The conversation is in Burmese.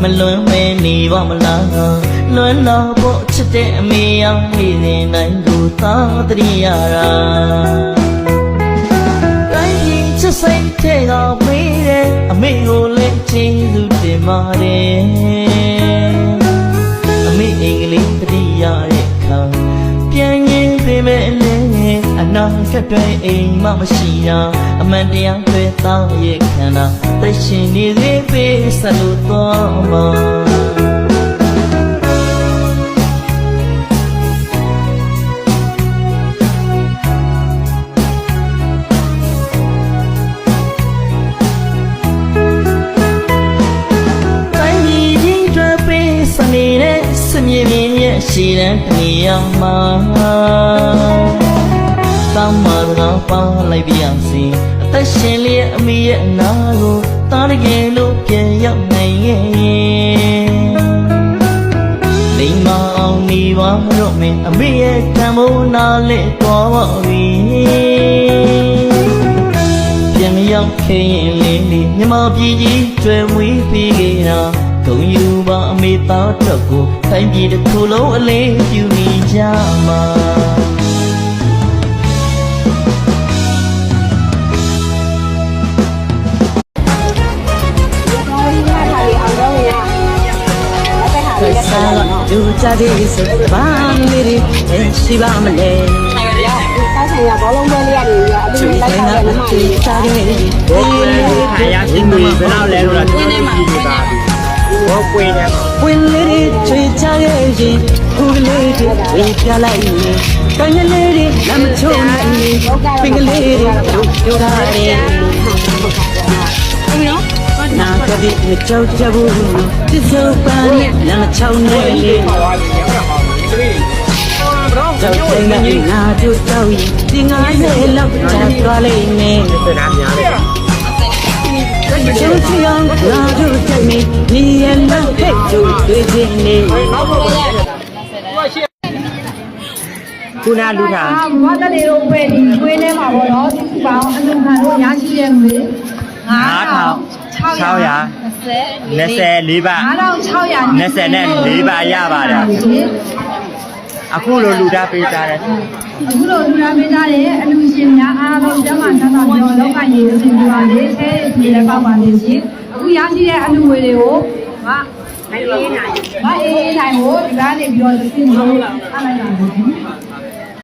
မလွန်းမဲနေပါမလားလွန်းလာဖို့ချစ်တဲ့အမေရောင်လေးနေနိုင်လို့သာတရိယာရာတိုင်းကြီးချစ်စိတ်ထဲကမေးတယ်အမေကိုလည်းချင်းသူတင်ပါတယ်အမေအင်္ဂလိပ်တရိယာရဲ့ခါပြန်ရင်ပြင်မဲ့လေအနာကတွေအိမ်မှမရှိတာအမှန်တရားတွေသားရဲ့ခန္ဓာသိရှင်နေသေးပေးဆက်လို့တော့မှာစမြင်မြင်ရဲ့ရှိတဲ့နေရာမှာတောင်းမှတော့ပေါင်းလိုက်ပြအောင်စီအသက်ရှင်လေးအမေရဲ့အနာကိုတားတကယ်လို့ပြန်ရောက်နိုင်ရဲ့လိမ္မာအောင်နေပါတော့မင်းအမေရဲ့ကံမိုးနာလေးတော်ပါပြီပြန်ရောက်ခင်ရင်လေးမြမပြည်ကြီးကျွဲမွေးပြီးခဲ့တာဂုံယူပါအမေသားတော့ကိုခိုင်းပြေတစ်ခုလုံးအလေးပြုနေကြမှာစားလူကြတဲ့စဘာလေးတွေရှိပါမလဲသားဆိုင်ရဘောလုံးပွဲလေးရတယ်အလူလိုက်တာလည်းမဟုတ်ဘူးစားတယ်ဘောပွဲခံရခြင်းတွေဘယ်လောက်လဲလို့ကျွန်တော်ကြည့်နေတာဘောပွဲနဲ့ပွင့်လေးတွေချွေချရဲ့ရင်ဦးကလေးတွေဝေးပြလိုက်ရင်ကိုင်းကလေးတွေလမ်းမချုံနိုင်ပင်ကလေးတွေတို့ထားတယ်နာကတိကြောက်ကြဘူးပြစ်စုံပန်းနဲ့လမ်းမချုံနိုင်လေကြောက်တဲ့ငါတို့တောက်ရင်ဒီငါရဲ့လောက်ချသွားလိမ့်မယ်ပြန်များလေကျိုးချောင်းလာတို့တိုက်နေဒီရဲ့လောက်ထိတ်တို့တွေ့ခြင်းနေခုနလူထားဘာတလေးတို့ပဲဒီကျွေးနေမှာပေါ့နော်ဒီပေါင်းအလူခံတို့ရရှိတဲ့ငွေ9624 ဘတ်24ဘတ်ရပါတယ်အခုလိုလူသားပေးထားတယ်အခုလိုလူသားပေးထားတယ်အလူရှင်များအားလုံးကျမဆန်းတော်ပြောလောကကြီးလူရှင်တွေပါလေဆဲပြေလည်းပေါက်ပါလေရှင်အခုရရှိတဲ့အလူငွေတွေကိုမအေးနိုင်ကိုဒီကနေပြီးတော့သင်လို့အားလိုက်တာ